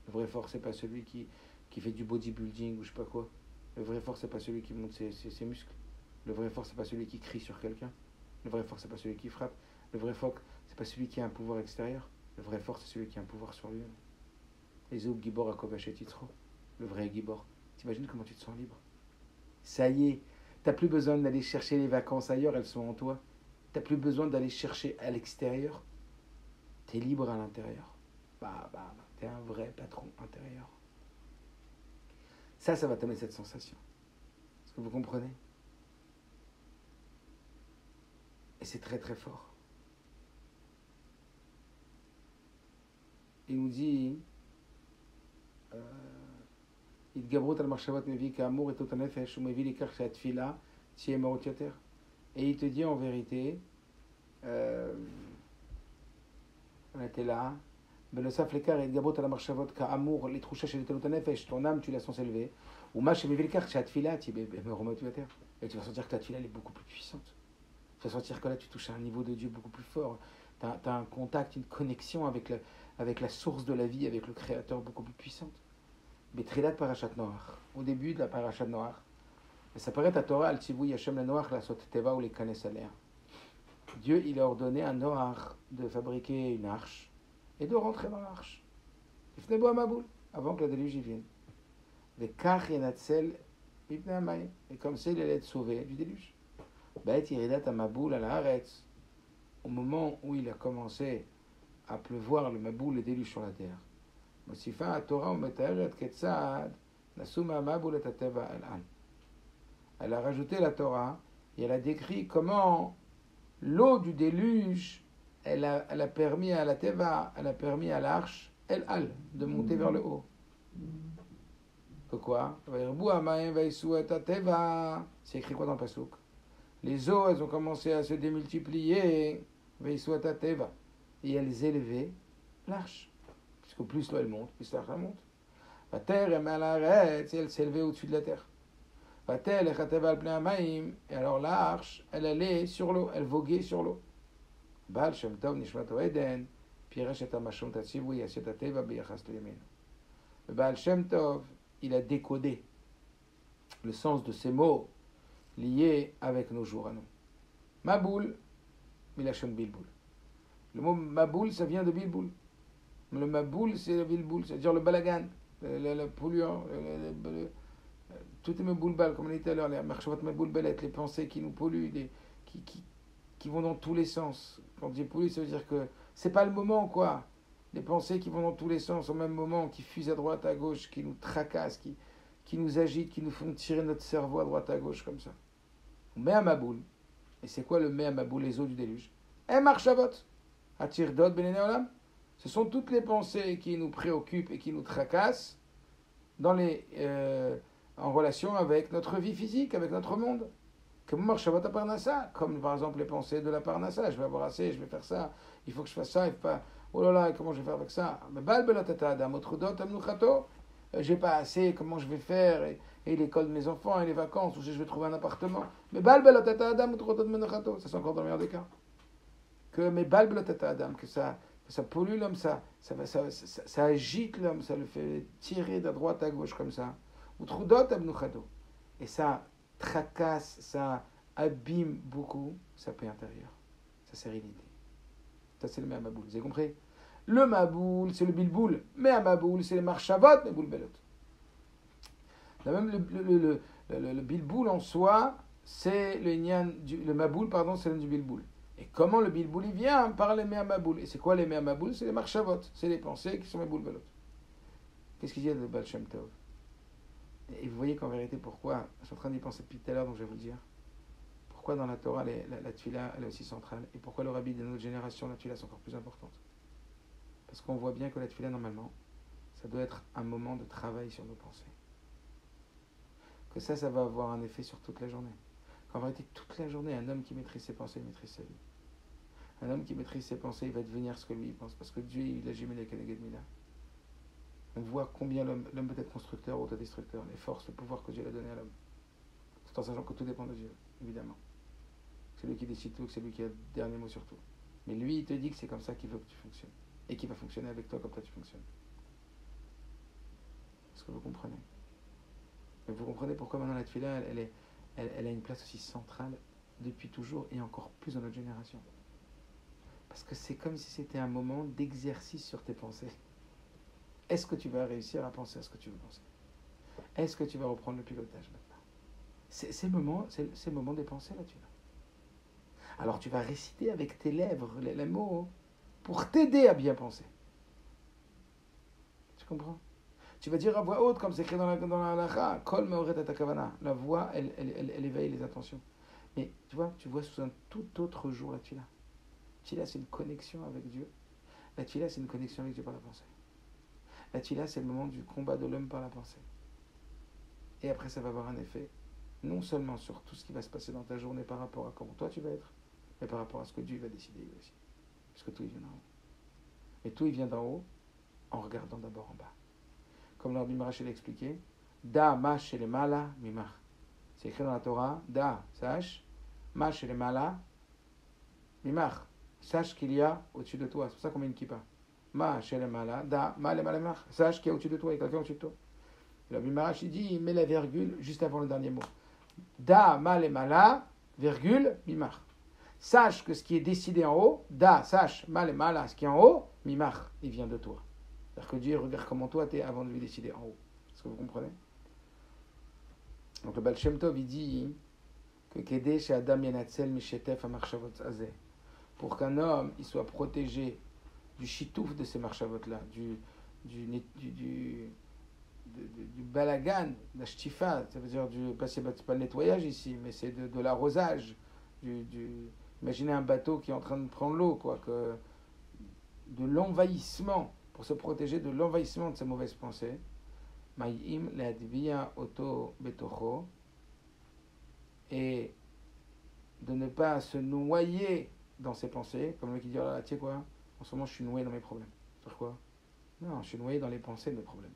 Le vrai fort, c'est pas celui qui fait du bodybuilding ou je sais pas quoi. Le vrai fort, c'est pas celui qui monte ses muscles. Le vrai fort, c'est pas celui qui crie sur quelqu'un. Le vrai fort, c'est pas celui qui frappe. Le vrai fort, c'est pas celui qui a un pouvoir extérieur. Le vrai fort, c'est celui qui a un pouvoir sur lui-même. Les Zoub Gibor Akovash et Titro. Le vrai Gibor. T'imagines comment tu te sens libre. Ça y est, t'as plus besoin d'aller chercher les vacances ailleurs, elles sont en toi. T'as plus besoin d'aller chercher à l'extérieur. T'es libre à l'intérieur. T'es un vrai patron intérieur. Ça va t'amener cette sensation. Est-ce que vous comprenez? Et c'est très très fort. Il nous dit התגברות על מחשבות מביא כאמור את הנפש ומביא לכך שהתפילה תהיה מהות יותר. Et il te dit en vérité, on était là, בנוסף לכך התגברות על המחשבות כאמור לתחושה של התעלות הנפש, ton âme tu la sens élevée, ומה שמביא לכך שהתפילה תהיה מהות יותר. Et tu vas sentir que ta tefila elle est beaucoup plus puissante. Tu vas sentir que là tu touches à un niveau de Dieu beaucoup plus fort. Tu as un contact, une connexion avec la source de la vie, avec le Créateur beaucoup plus puissante. Betrilat Parashat Noach, au début de la Parashat Noach, ça paraît à Torah, Al-Tzivui Hashem la Noach, la Sot Teva ou les Kanes Alea. Dieu, il a ordonné à Noach de fabriquer une arche et de rentrer dans l'arche. Ifnebo Amaboul, avant que la déluge y vienne. Vekach Yenatzel Ibn Amay, et comme ça, il allait être sauvé du déluge. Beit Yiridat Amaboul à la Haaretz, au moment où il a commencé à pleuvoir le Maboul, le déluge sur la terre. מוסיפה התורה ומתארת כיצד נסו מהמבול את הטבע אל על. Elle a rajouté la Torah et elle a décrit comment l'eau du déluge, elle a permis à la Teva, elle a permis à l'arche, El Al, de monter vers le haut. Pourquoi? C'est écrit quoi dans le pasuk? Les eaux, elles ont commencé à se démultiplier, et elles élevaient l'arche. Puisque plus l'eau elle monte, plus l'arche elle monte. La terre elle s'élevait au-dessus de la terre. Et alors l'arche, elle allait sur l'eau, elle voguait sur l'eau. Baal Shem Tov Nishmato Eden, Piresh et Amashon Tatsivui Yaset Ateva Biyachas Leyemen. Le Baal Shem Tov, il a décodé le sens de ces mots liés avec nos jours à nous. Maboul, Milachon Bilboul. Le mot Maboul, ça vient de Bilboul. Le Maboul, c'est le Bilboul, c'est-à-dire le balagan, le polluant, tout est Maboulbal, comme on a dit tout à l'heure, les marchavot Maboulbalet, les pensées qui nous polluent, qui vont dans tous les sens. Quand j'ai pollué, ça veut dire que c'est pas le moment, quoi. Les pensées qui vont dans tous les sens au même moment, qui fusent à droite, à gauche, qui nous tracassent, qui nous agitent, qui nous font tirer notre cerveau à droite, à gauche, comme ça. On met à Maboul. Et c'est quoi le met à Maboul, les eaux du déluge? Marchavot, Atir Dod Benene Olam. Ce sont toutes les pensées qui nous préoccupent et qui nous tracassent en relation avec notre vie physique, avec notre monde. Comme marchavot à Parnassa, comme par exemple les pensées de la Parnassa. Je vais avoir assez, je vais faire ça, il faut que je fasse ça, il faut pas. Oh là là, comment je vais faire avec ça? Mais balbelatata adam otrudot amnuchato. J'ai pas assez, comment je vais faire? Et l'école de mes enfants, et les vacances, où je vais trouver un appartement. Mais balbelatata adam otrudot amnuchato. Ça c'est encore dans le meilleur des cas. Que mes balbelatata adam, que ça pollue l'homme, ça agite l'homme, ça le fait tirer de droite à gauche comme ça. Et ça tracasse, ça abîme beaucoup sa paix intérieure, sa sérénité. Ça, c'est le Maboul. Vous avez compris? Le Maboul, c'est le Bilboul. Mais à Maboul, c'est les Marchavot, Maboul Belot. Même le Bilboul en soi, c'est le Maboul, pardon, c'est le du Bilboul. Et comment le Bilboul il vient par les Maboul? Et c'est quoi les Maboul? C'est les Marchavot, c'est les pensées qui sont Maboul Belot. Qu'est-ce qu'il dit de Baal Shem Tov? Et vous voyez qu'en vérité, pourquoi, je suis en train d'y penser depuis tout à l'heure, donc je vais vous le dire, pourquoi dans la Torah, la Tefila, elle est aussi centrale, et pourquoi le Rabbi de notre génération, la Tefila, c'est encore plus importante. Parce qu'on voit bien que la Tefila, normalement, ça doit être un moment de travail sur nos pensées. Que ça va avoir un effet sur toute la journée. Qu'en vérité, toute la journée, un homme qui maîtrise ses pensées, maîtrise sa vie. Un homme qui maîtrise ses pensées, il va devenir ce que lui il pense, parce que Dieu, il a jamais les Keneged Mila. On voit combien l'homme peut être constructeur ou autodestructeur, les forces, le pouvoir que Dieu a donné à l'homme. Tout en sachant que tout dépend de Dieu, évidemment. C'est lui qui décide tout, c'est lui qui a le dernier mot sur tout. Mais lui, il te dit que c'est comme ça qu'il veut que tu fonctionnes. Et qu'il va fonctionner avec toi comme toi tu fonctionnes. Est-ce que vous comprenez? Et vous comprenez pourquoi maintenant la Tefila, elle a une place aussi centrale depuis toujours et encore plus dans notre génération. Parce que c'est comme si c'était un moment d'exercice sur tes pensées. Est-ce que tu vas réussir à penser à ce que tu veux penser? Est-ce que tu vas reprendre le pilotage maintenant? C'est le moment des pensées là, tu vas. Alors tu vas réciter avec tes lèvres les mots pour t'aider à bien penser. Tu comprends? Tu vas dire à voix haute, comme c'est écrit dans la halakha, Kol meoret et kavana. La voix, elle éveille les intentions. Mais tu vois sous un tout autre jour la tefila. Tefila, c'est une connexion avec Dieu. La tefila, c'est une connexion avec Dieu par la pensée. La tefila, c'est le moment du combat de l'homme par la pensée. Et après, ça va avoir un effet, non seulement sur tout ce qui va se passer dans ta journée par rapport à comment toi tu vas être, mais par rapport à ce que Dieu va décider lui aussi. Parce que tout, il vient d'en haut. Et tout, il vient d'en haut en regardant d'abord en bas. Comme le Rabbi Marash l'a expliqué, Da ma shel mala mimach. C'est écrit dans la Torah, Da, sache, ma shel mala mimach. Sache qu'il y a au-dessus de toi. C'est pour ça qu'on met une kippa. Ma shel mala, da, ma le mala mimach. Sache qu'il y a au-dessus de toi, il y a quelqu'un au-dessus de toi. Le Rabbi Marash, il dit, il met la virgule juste avant le dernier mot. Da, ma le mala, virgule, mimach. Sache que ce qui est décidé en haut, da, sache, mal et mala, ce qui est en haut, mimach, il vient de toi. C'est-à-dire que Dieu regarde comment toi t'es avant de lui décider en haut. Est-ce que vous comprenez? Donc le Baal Shem Tov, il dit que Kedeh chez Adam Yanatzel Mishetef Amarchavot Azeh. Pour qu'un homme il soit protégé du chitouf de ces marchavot-là, du balagan, de la shtifa, ça veut dire c'est pas le nettoyage ici, mais c'est de l'arrosage, imaginez un bateau qui est en train de prendre l'eau, de l'envahissement, pour se protéger de l'envahissement de ces mauvaises pensées. Mayim le'adviya oto betocho, et de ne pas se noyer dans ses pensées, comme le qui dit, oh là, tu sais quoi, en ce moment je suis noyé dans mes problèmes. Sur quoi? Non, je suis noyé dans les pensées de mes problèmes.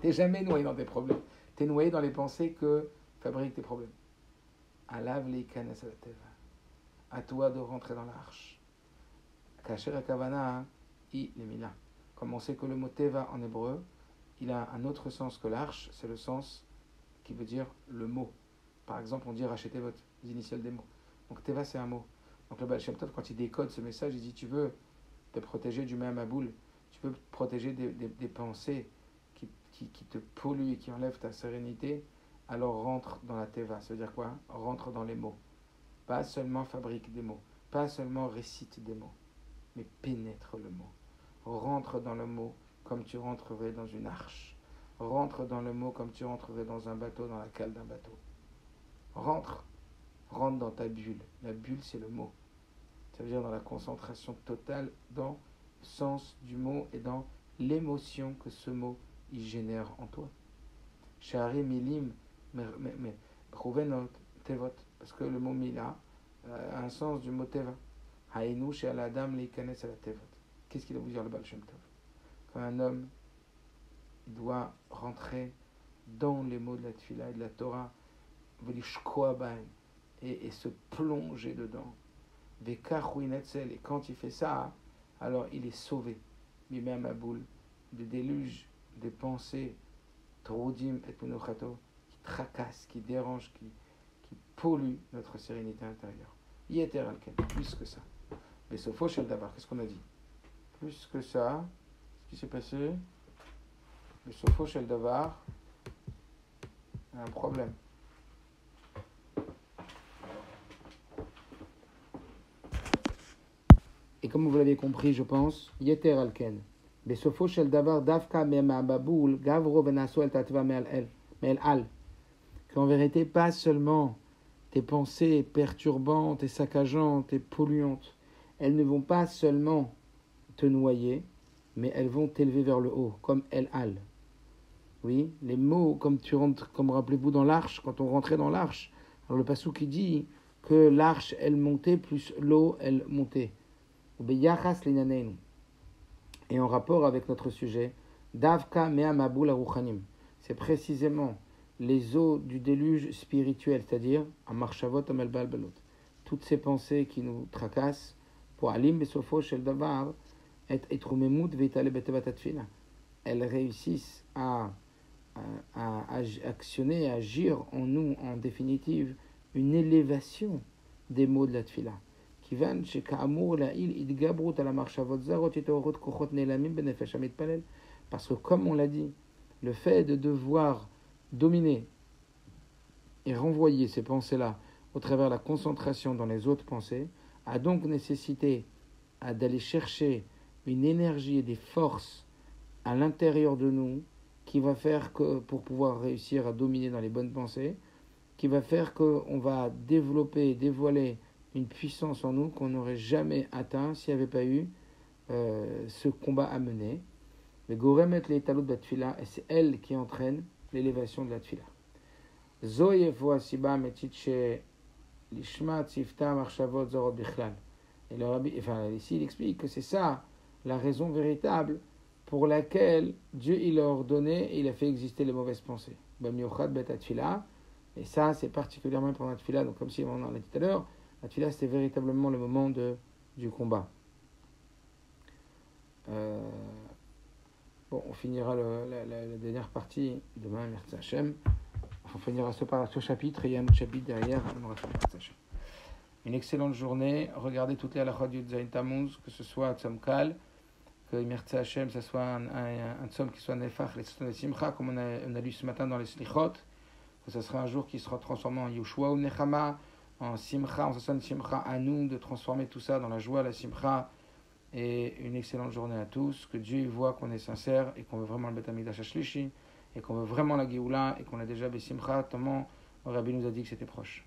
T'es jamais noyé dans tes problèmes. T'es noyé dans les pensées que fabriquent tes problèmes. Alav leikanes la teva. À toi de rentrer dans l'arche. Kasher akavana i lemila. Comme on sait que le mot teva en hébreu, il a un autre sens que l'arche, c'est le sens qui veut dire le mot. Par exemple, on dit rachetez les initiales des mots. Donc teva c'est un mot. Donc le Baal Shem Tov, quand il décode ce message, il dit tu veux te protéger du même aboul, tu veux te protéger des pensées qui te polluent et qui enlèvent ta sérénité, alors rentre dans la teva. Ça veut dire quoi? Rentre dans les mots. Pas seulement fabrique des mots, pas seulement récite des mots, mais pénètre le mot. Rentre dans le mot comme tu rentrerais dans une arche. Rentre dans le mot comme tu rentrerais dans un bateau, dans la cale d'un bateau. Rentre dans ta bulle. La bulle, c'est le mot. Ça veut dire dans la concentration totale, dans le sens du mot et dans l'émotion que ce mot il génère en toi. Shari milim rouvenot tevot, parce que le mot mila a un sens du mot teva. Haïnou chez Adam leikanes à la tevot. Qu'est-ce qu'il va vous dire le Baal Shem Tov? Quand un homme il doit rentrer dans les mots de la Tfila et de la Torah, et se plonger dedans. Et quand il fait ça, alors il est sauvé. Mimem aboul, des déluges, des pensées, troudim et menochato, qui tracassent, qui dérangent, qui polluent notre sérénité intérieure. Yeter alken, plus que ça. Mais sofo shel davar, qu'est-ce qu'on a dit? Plus que ça, ce qui s'est passé, mais sofo shel davar, il y a un problème. Et comme vous l'avez compris, je pense, Yeter alken. Besofo shel davar davka mema baboul gavro benaso el tatva mel al. Qu'en vérité, pas seulement tes pensées perturbantes et saccageantes et polluantes, elles ne vont pas seulement te noyer, mais elles vont t'élever vers le haut, comme el al. Oui, les mots, comme rappelez-vous dans l'arche, quand on rentrait dans l'arche, alors le passou qui dit que l'arche, elle montait, plus l'eau, elle montait. Et en rapport avec notre sujet, Davka mea mabul aruchanim, c'est précisément les eaux du déluge spirituel, c'est-à-dire amarchavot amel balbalot, toutes ces pensées qui nous tracassent, pour alim besofo shel davar et etrumemut veitale betevat atfila, elles réussissent à actionner, à agir en nous, en définitive, une élévation des mots de la tfila. Parce que comme on l'a dit, le fait de devoir dominer et renvoyer ces pensées-là au travers de la concentration dans les autres pensées a donc nécessité d'aller chercher une énergie et des forces à l'intérieur de nous qui va faire que, pour pouvoir réussir à dominer dans les bonnes pensées, qui va faire qu'on va développer, dévoiler une puissance en nous qu'on n'aurait jamais atteint s'il n'y avait pas eu ce combat à mener. Le goremet les talot batfila, et c'est elle qui entraîne l'élévation de la tfila. Zoyevo asiba metitche lishma tzifta marchavot zorot bichlal. Et le rabbi, enfin ici il explique que c'est ça la raison véritable pour laquelle Dieu il a ordonné et il a fait exister les mauvaises pensées. Bamiochad bet atfila. Et ça c'est particulièrement pour la tfila. Donc comme si on l'a dit tout à l'heure, la tfila c'était véritablement le moment du combat. Bon, on finira la dernière partie demain, merci Hachem. On finira ce chapitre et il y a un autre chapitre derrière. On aura fini, merci Hachem. Une excellente journée. Regardez toutes les halachot du Zayin Tammuz, que ce soit Tzom Kal, que merci Hachem, ce soit un tzom qui soit Nefach, les Simcha, comme on a lu ce matin dans les Slichot, que ce sera un jour qui sera transformé en Yoshua ou Nechama, en Simcha, en Sasson Simcha à nous, de transformer tout ça dans la joie, la Simcha. Et une excellente journée à tous, que Dieu voit qu'on est sincère et qu'on veut vraiment le Beth Amikdash Ashlishi et qu'on veut vraiment la Géoula et qu'on a déjà Bessimcha, tellement le Rabbi nous a dit que c'était proche.